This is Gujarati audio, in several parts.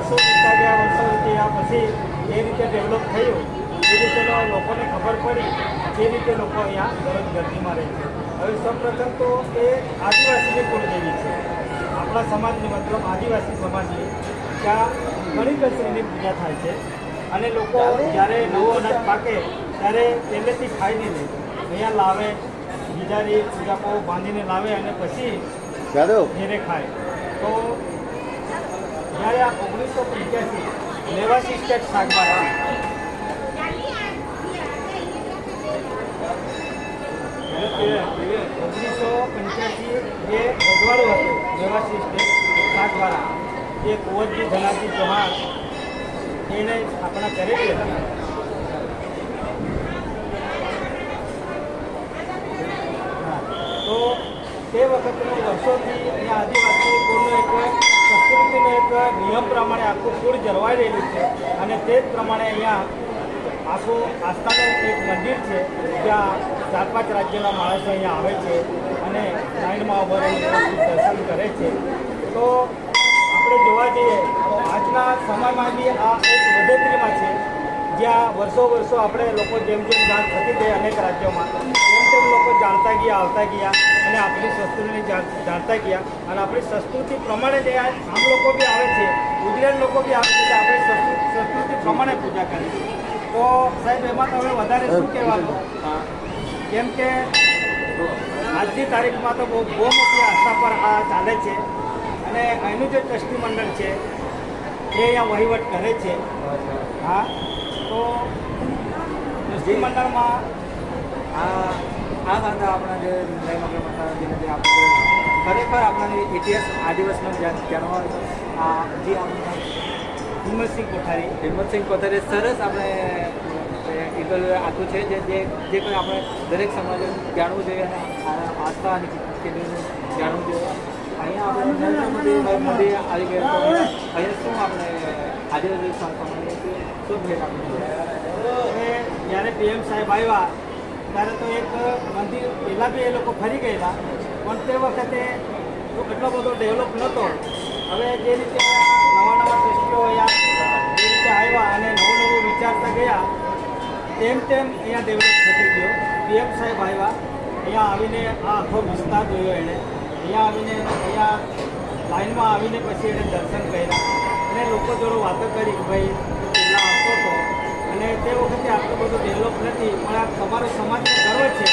વર્ષો વીતતા ગયા, વર્ષો વીત્યા પછી એ રીતે ડેવલપ થયું, એ રીતે લોકોને ખબર પડી, એ રીતે લોકો અહીંયા દરરોજ ગરદીમાં રહે છે. હવે સૌપ્રથમ તો એ આદિવાસીની કુળદેવી છે, આપણા સમાજની, મતલબ આદિવાસી સમાજની. ત્યાં ઘણી કચરીની પૂજા થાય છે અને લોકો જ્યારે નવો અનાજ પાકે ત્યારે પહેલેથી ખાઈને લે, અહીંયા લાવે, બીજાની પૂજાપો બાંધીને લાવે અને પછી ઘેરે ખાય. તો જ્યારે આ 1985 લેવાસી સ્ટેટ શાકભાજી 1985 જે રજવાડું હતું લેવાસી સ્ટેટ શાકવાળા, એ કુંવરજી ધનાજી ચૌહાણ એને સ્થાપના કરેલી હતી. તો તે વખતનો વર્ષોથી અહીંયા આદિવાસી કુળનો એક સંસ્કૃતિનો એક નિયમ પ્રમાણે આખું કુળ જળવાઈ રહેલું છે અને તે જ પ્રમાણે અહીંયા આખું આસ્થાનું એક મંદિર છે, જ્યાં 4-5 રાજ્યના માણસો અહીંયા આવે છે અને લાઈનમાં ઉભા રહીને દર્શન કરે છે. તો આપણે જોવા જઈએ આજના સમયમાં બી આ એક વધેતરીમાં છે, જ્યાં વર્ષો આપણે લોકો જેમ જાણ થતી ગઈ અનેક રાજ્યોમાં, તેમ લોકો જાણતા ગયા, આવતા ગયા અને આપણી સંસ્કૃતિને જાણતા ગયા અને આપણી સંસ્કૃતિ પ્રમાણે જે આમ લોકો બી આવે છે, ગુજરાત લોકો બી આવે છે, તો આપણે સંસ્કૃતિ પ્રમાણે પૂજા કરીએ. તો સાહેબ એમાં તમે વધારે શું કહેવાનું? કેમ કે આજની તારીખમાં તો બહુ મોટી આસ્થા પર આ ચાલે છે અને અહીંનું જે ટ્રસ્ટી મંડળ છે એ અહીંયા વહીવટ કરે છે. હા, તો ટ્રસ્ટી મંડળમાં આ વાંધા આપણા જે જેને જે આપણે ખરેખર આપણા ઇતિહાસ આ દિવસનો જાણવા જે આપણા હિંમતસિંહ કોઠારી સરસ આપણે ઈગલ આપ્યું છે, જે કંઈ આપણે દરેક સમાજે જાણવું જોઈએ અને આસ્થા અને કેન્દ્રને જાણવું જોઈએ. અહીંયા આપણે નરેન્દ્ર મોદી આવી ગયા, તો અહીંયા શું આપણે આદિવાસી સમાજને શું ભેટ આપવું જોઈએ? જ્યારે PM સાહેબ આવ્યા ત્યારે તો એક મંદિર પહેલાં બી એ લોકો ફરી ગયેલા, પણ તે વખતે એટલો બધો ડેવલપ નહોતો. હવે જે રીતે નવા ટ્રસ્ટીઓ અહીંયા જે રીતે આવ્યા અને નવું વિચારતા ગયા, તેમ અહીંયા ડેવલપ થતી ગયો. PM સાહેબ આવ્યા, અહીંયા આવીને આ આખો વિસ્તાર જોયો એણે, અહીંયા આવીને અહીંયા લાઈનમાં આવીને પછી એને દર્શન કર્યા અને લોકો જોડે વાતો કરી કે ભાઈ પહેલાં આવતો હતો અને તે વખતે આટલું બધું ડેવલપ નથી, પણ આ તમારો સમાજનો ગર્વ છે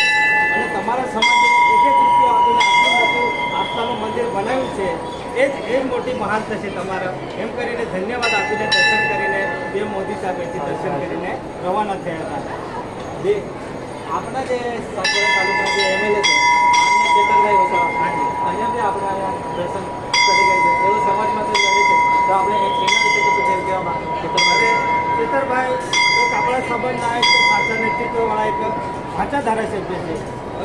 અને તમારા સમાજે એક રૂપિયા આપીને આટલું મોટું આસ્થાનું મંદિર બનાવ્યું છે, એ જ મોટી મહાનતા છે તમારા. એમ કરીને ધન્યવાદ આપીને દર્શન કરીને PM મોદી સાહેબથી દર્શન કરીને રવાના થયા હતા. જે આપણા જે સાપુતારા તાલુકાના જે MLA છે ચેતરભાઈ વસાવા, અહીંયા બી આપણે દર્શન કરી ગયા છે, એવો સમાજમાં તો લડે છે, તો આપણે એના વિશે કશું કહેવા માંગીએ? ચેતરભાઈ એક આપણા સંબંધના એક સાચા નેતૃત્વવાળા એક સાચા ધારાસભ્ય છે.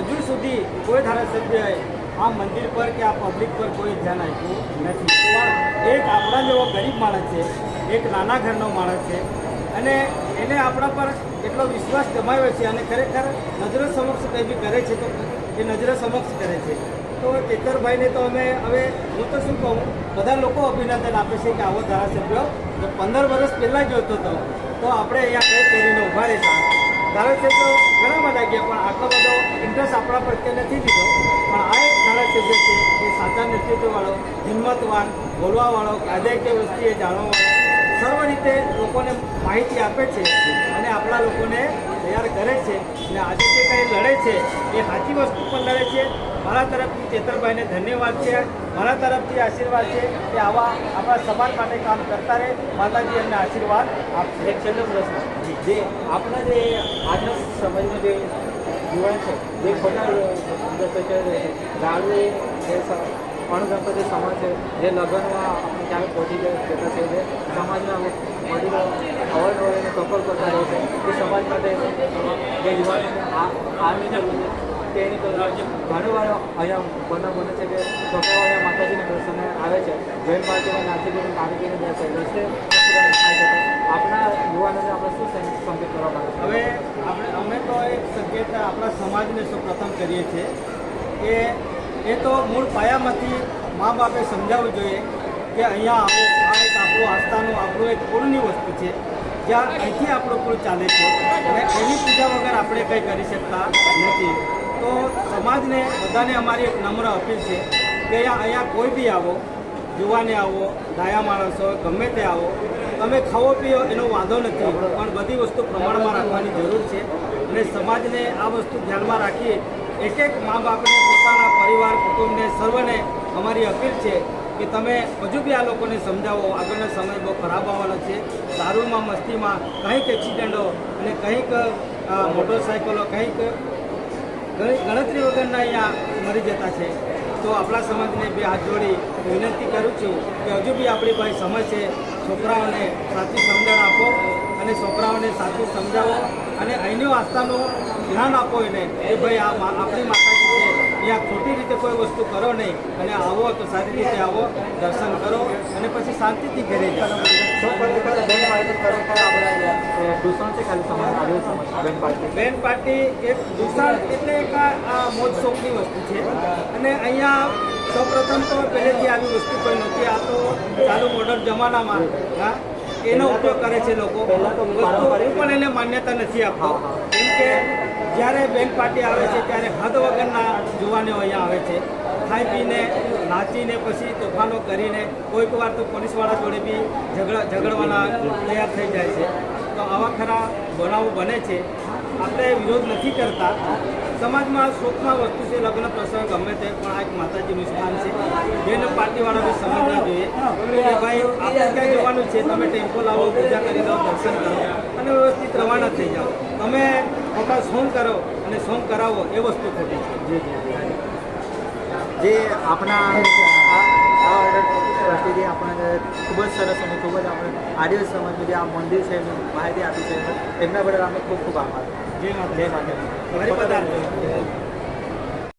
હજુ સુધી કોઈ ધારાસભ્યએ આ મંદિર પર કે આ પબ્લિક પર કોઈ ધ્યાન આપ્યું નથી. એક આપણા જેવો ગરીબ માણસ છે, એક નાના ઘરનો માણસ છે અને એને આપણા પર એટલો વિશ્વાસ જમાવ્યો છે અને ખરેખર નજરો સમક્ષ કંઈ બી કરે છે તો એ નજરો સમક્ષ કરે છે. તો ચેતરભાઈને તો અમે હવે હું તો શું કહું, બધા લોકો અભિનંદન આપે છે કે આવો ધારાસભ્ય 15 વર્ષ પહેલાં જોતો હતો તો આપણે અહીંયા કંઈ કરીને ઊભા રહેતા. ધારાસભ્યો ઘણા બધા ગયા પણ આટલો બધો ઇન્ટરેસ્ટ આપણા પ્રત્યે નથી લીધો. પણ આ એક ધારાસભ્ય છે એ સાચા નેતૃત્વવાળો, હિંમતવાન, બોલવાવાળો, કાયદાકીય વસ્તુએ જાણવાવાળો, સર્વ રીતે લોકોને માહિતી આપે છે અને આપણા લોકોને તૈયાર કરે છે અને આજે જે કંઈ લડે છે એ સાચી વસ્તુ પણ લડે છે. મારા તરફથી ચેતરભાઈને ધન્યવાદ છે, મારા તરફથી આશીર્વાદ છે કે આવા આપણા સમાજ માટે કામ કરતા રહે. માતાજી એમને આશીર્વાદ આપશે. એક છેલ્લો પ્રશ્ન, જે આપણા જે આજના સમાજનો જે યુવાન છે જે ખોટા ગાળું જે અણગણપતિ સમાજ છે, જે લગ્નમાં આપણે ક્યાંય પહોંચી જતા છે, જે સમાજના વડીલો અવરનવરને કપલ કરતા રહે છે, એ સમાજ માટે જે યુવાનોને આર્મી જરૂર છે તેની તો ઘણી વાર અહીંયા બનાવ બને છે કે છોકરાઓ અહીંયા માતાજીના દર્શને આવે છે, જૈન પાર્ટીમાં નાચી ગઈને કાઢીને બેસે રસ્તે થાય છે. આપણા યુવાનોને આપણે શું સંકેત કરવા માંગે? હવે અમે તો એક સંકેત આપણા સમાજને સૌપ્રથમ કરીએ છીએ કે એ તો મૂળ પાયામાંથી મા બાપે સમજાવવું જોઈએ કે અહીંયા આવો, આ એક આપણું આસ્થાનું આપણું એક કુળની વસ્તુ છે, જ્યાં અહીંથી આપણું કુળ ચાલે છે અને એની પૂજા વગર આપણે કંઈ કરી શકતા નથી. તો સમાજને બધાને અમારી એક નમ્ર અપીલ છે કે અહીંયા કોઈ બી આવો, યુવાને આવો, ડાયા માણસો ગમે તે આવો, તમે ખાવો પીઓ એનો વાંધો નથી, પણ બધી વસ્તુ પ્રમાણમાં રાખવાની જરૂર છે. અને સમાજને આ વસ્તુ ધ્યાનમાં રાખી એક એક મા બાપને, પોતાના પરિવાર કુટુંબને, સર્વને અમારી અપીલ છે કે તમે હજુ બી આ લોકોને સમજાવો. આગળનો સમય બહુ ખરાબ આવવાનો છે. દારૂમાં, મસ્તીમાં કંઈક એક્સિડન્ટો અને કંઈક મોટરસાઇકલો, કંઈક ગણતરી વગરના અહીંયા મરી જતા છે. તો આપણા સમાજને બે હાથ જોડી વિનંતી કરું છું કે હજુ બી આપણી પાસે સમય છે. છોકરાઓને સાચી સમજણ આપો અને છોકરાઓને સાચું સમજાવો અને અહીંની આસ્થાનું ધ્યાન આપો એને કે ભાઈ આ આપણી માતાજી છે, અહીંયા ખોટી રીતે કોઈ વસ્તુ કરો નહીં અને આવો તો સારી રીતે આવો, દર્શન કરો અને પછી શાંતિથી ઘરે જાઓ. દૂષણ છે ખાલી સમાજ આવ્યો સમાજ બેન પાર્ટી બેન પાર્ટી એક દૂષણ એટલે એક આ મોજ શોખની વસ્તુ છે અને અહીંયા સૌપ્રથમ તો પહેલેથી આવી વસ્તુ કોઈ નહોતી. આ તો ચાલુ મોડર્ન જમાનામાં હા એનો ઉપયોગ કરે છે લોકો. વસ્તુ હું પણ એને માન્યતા નથી આપતો, કેમ કે જ્યારે બેન પાર્ટી આવે છે ત્યારે હદ વગરના યુવાનો અહીંયા આવે છે, ખાઈ પીને નાચીને પછી તોફાનો કરીને કોઈક વાર તો પોલીસવાળા જોડે બી ઝઘડવાના તૈયાર થઈ જાય છે. તો આવા ખરા બનાવો બને છે. આપણે વિરોધ નથી કરતા. સમાજમાં શોખમાં વસ્તુ છે, લગ્ન પ્રસંગ ગમે તે, પણ આ એક માતાજીનું સ્થાન છે. બેન પાર્ટીવાળા બી સમજવા જોઈએ કે ભાઈ આપણે ક્યાં જવાનું છે, તમે ટેમ્પો લાવો, પૂજા કરી લો, દર્શન કરો અને વ્યવસ્થિત રવાના થઈ જાઓ. તમે ખોટા સોંગ કરો અને સોંગ કરાવો એ વસ્તુ ખોટી છે. જે આપણા દ્રષ્ટિથી આપણને ખૂબ જ સરસ અને ખૂબ જ આપણે આદિવાસી સમાજનું જે આ મંદિર છે એની માહિતી આપી છે, એમના બદલ આપણે ખૂબ ખૂબ આભાર. જય માતા. જય માતા. ફરી પધારજો.